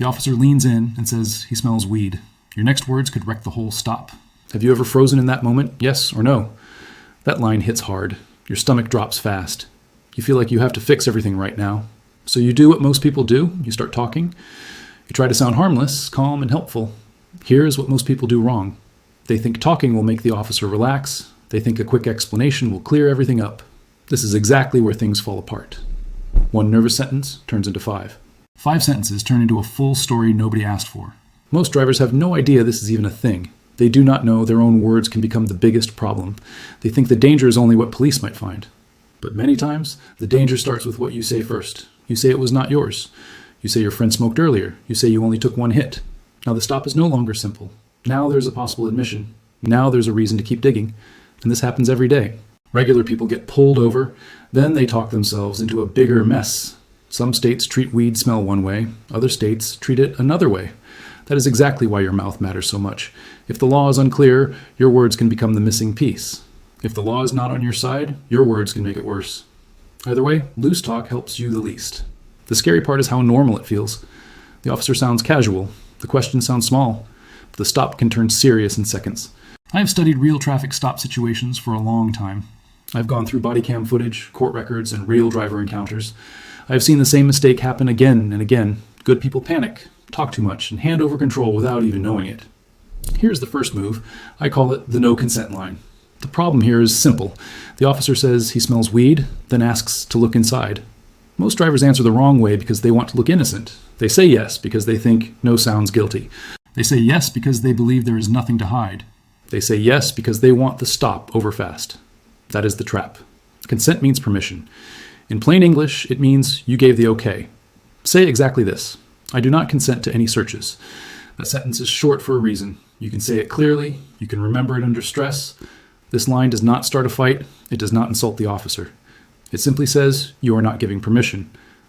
The officer leans in and says he smells weed. Your next words could wreck the whole stop. Have you ever frozen in that moment? Yes or no? That line hits hard. Your stomach drops fast. You feel like you have to fix everything right now. So you do what most people do. You start talking. You try to sound harmless, calm, and helpful. Here's what most people do wrong. They think talking will make the officer relax. They think a quick explanation will clear everything up. This is exactly where things fall apart. One nervous sentence turns into 5. 5 sentences turn into a full story nobody asked for. Most drivers have no idea this is even a thing. They do not know their own words can become the biggest problem. They think the danger is only what police might find. But many times, the danger starts with what you say first. You say it was not yours. You say your friend smoked earlier. You say you only took 1 hit. Now the stop is no longer simple. Now there's a possible admission. Now there's a reason to keep digging. And this happens every day. Regular people get pulled over, then they talk themselves into a bigger mess. Some states treat weed smell one way, other states treat it another way. That is exactly why your mouth matters so much. If the law is unclear, your words can become the missing piece. If the law is not on your side, your words can make it worse. Either way, loose talk helps you the least. The scary part is how normal it feels. The officer sounds casual. The question sounds small. But the stop can turn serious in seconds. I have studied real traffic stop situations for a long time. I've gone through body cam footage, court records, and real driver encounters. I have seen the same mistake happen again and again. Good people panic, talk too much, and hand over control without even knowing it. Here's the first move. I call it the no consent line. The problem here is simple. The officer says he smells weed, then asks to look inside. Most drivers answer the wrong way because they want to look innocent. They say yes because they think no sounds guilty. They say yes because they believe there is nothing to hide. They say yes because they want the stop over fast. That is the trap. Consent means permission. In plain English, it means you gave the okay. Say exactly this. I do not consent to any searches. That sentence is short for a reason. You can say it clearly. You can remember it under stress. This line does not start a fight. It does not insult the officer. It simply says you are not giving permission.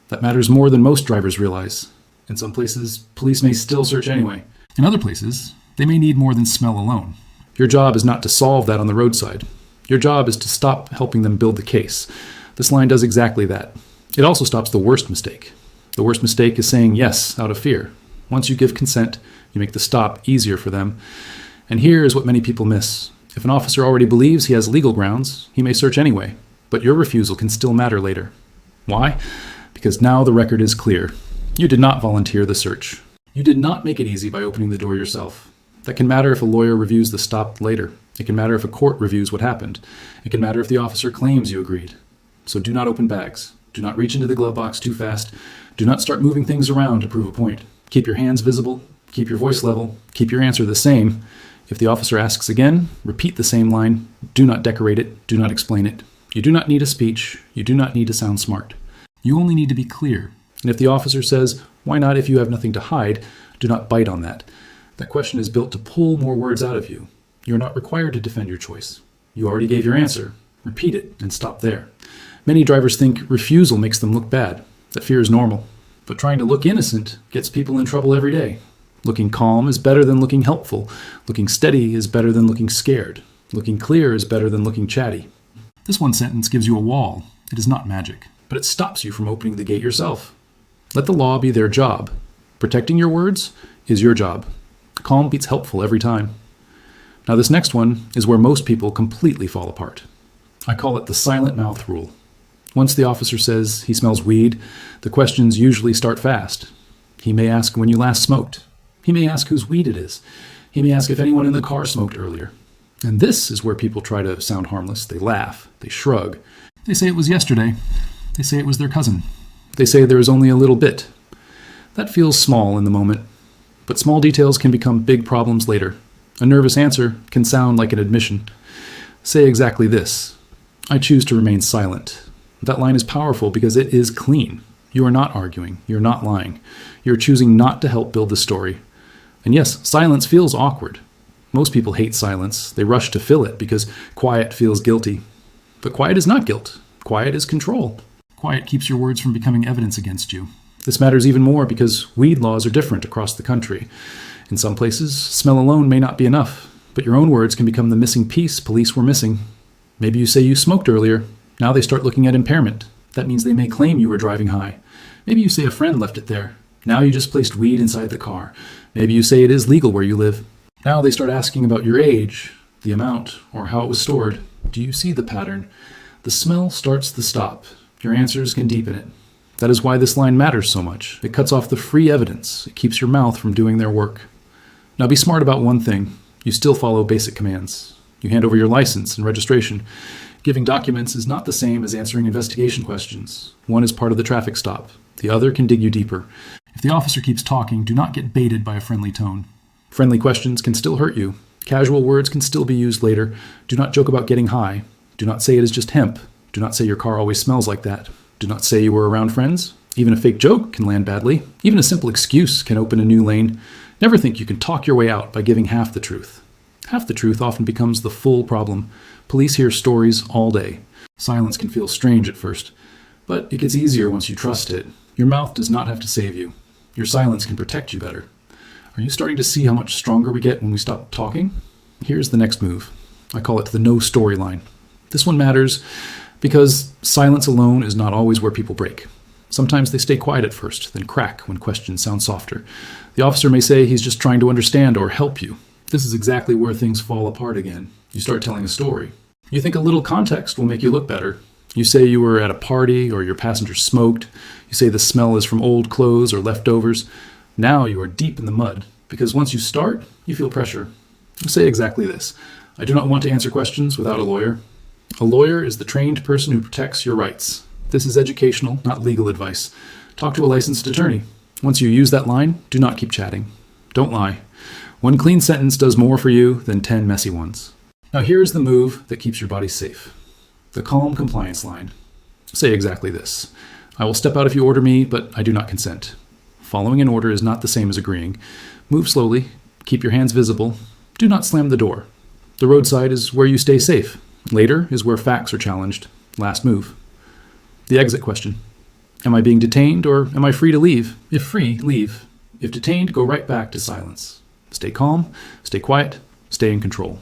That matters more than most drivers realize. In some places, police may still search anyway. In other places, they may need more than smell alone. Your job is not to solve that on the roadside. Your job is to stop helping them build the case. This line does exactly that. It also stops the worst mistake. The worst mistake is saying yes out of fear. Once you give consent, you make the stop easier for them. And here is what many people miss. If an officer already believes he has legal grounds, he may search anyway, but your refusal can still matter later. Why? Because now the record is clear. You did not volunteer the search. You did not make it easy by opening the door yourself. That can matter if a lawyer reviews the stop later. It can matter if a court reviews what happened. It can matter if the officer claims you agreed. So do not open bags. Do not reach into the glove box too fast. Do not start moving things around to prove a point. Keep your hands visible. Keep your voice level. Keep your answer the same. If the officer asks again, repeat the same line. Do not decorate it. Do not explain it. You do not need a speech. You do not need to sound smart. You only need to be clear. And if the officer says, why not if you have nothing to hide, do not bite on that. That question is built to pull more words out of you. You are not required to defend your choice. You already gave your answer. Repeat it and stop there. Many drivers think refusal makes them look bad. That fear is normal. But trying to look innocent gets people in trouble every day. Looking calm is better than looking helpful. Looking steady is better than looking scared. Looking clear is better than looking chatty. This one sentence gives you a wall. It is not magic, but it stops you from opening the gate yourself. Let the law be their job. Protecting your words is your job. Calm beats helpful every time. Now this next one is where most people completely fall apart. I call it the silent mouth rule. Once the officer says he smells weed, the questions usually start fast. He may ask when you last smoked. He may ask whose weed it is. He may ask if anyone in the car smoked earlier. And this is where people try to sound harmless. They laugh. They shrug. They say it was yesterday. They say it was their cousin. They say there is only a little bit. That feels small in the moment. But small details can become big problems later. A nervous answer can sound like an admission. Say exactly this. I choose to remain silent. That line is powerful because it is clean. You are not arguing. You're not lying. You're choosing not to help build the story. And yes, silence feels awkward. Most people hate silence. They rush to fill it because quiet feels guilty. But quiet is not guilt. Quiet is control. Quiet keeps your words from becoming evidence against you. This matters even more because weed laws are different across the country. In some places, smell alone may not be enough, but your own words can become the missing piece police were missing. Maybe you say you smoked earlier. Now they start looking at impairment. That means they may claim you were driving high. Maybe you say a friend left it there. Now you just placed weed inside the car. Maybe you say it is legal where you live. Now they start asking about your age, the amount, or how it was stored. Do you see the pattern? The smell starts the stop. Your answers can deepen it. That is why this line matters so much. It cuts off the free evidence. It keeps your mouth from doing their work. Now be smart about one thing. You still follow basic commands. You hand over your license and registration. Giving documents is not the same as answering investigation questions. One is part of the traffic stop. The other can dig you deeper. If the officer keeps talking, do not get baited by a friendly tone. Friendly questions can still hurt you. Casual words can still be used later. Do not joke about getting high. Do not say it is just hemp. Do not say your car always smells like that. Do not say you were around friends. Even a fake joke can land badly. Even a simple excuse can open a new lane. Never think you can talk your way out by giving half the truth. Half the truth often becomes the full problem. Police hear stories all day. Silence can feel strange at first, but it gets easier once you trust it. Your mouth does not have to save you. Your silence can protect you better. Are you starting to see how much stronger we get when we stop talking? Here's the next move. I call it the no storyline. This one matters because silence alone is not always where people break. Sometimes they stay quiet at first, then crack when questions sound softer. The officer may say he's just trying to understand or help you. This is exactly where things fall apart again. You start telling a story. You think a little context will make you look better. You say you were at a party or your passenger smoked. You say the smell is from old clothes or leftovers. Now you are deep in the mud, because once you start, you feel pressure. You say exactly this. I do not want to answer questions without a lawyer. A lawyer is the trained person who protects your rights. This is educational, not legal advice. Talk to a licensed attorney. Once you use that line, do not keep chatting. Don't lie. One clean sentence does more for you than 10 messy ones. Now here's the move that keeps your body safe. The calm compliance line. Say exactly this. I will step out if you order me, but I do not consent. Following an order is not the same as agreeing. Move slowly. Keep your hands visible. Do not slam the door. The roadside is where you stay safe. Later is where facts are challenged. Last move. The exit question. Am I being detained or am I free to leave? If free, leave. If detained, go right back to silence. Stay calm, stay quiet, stay in control.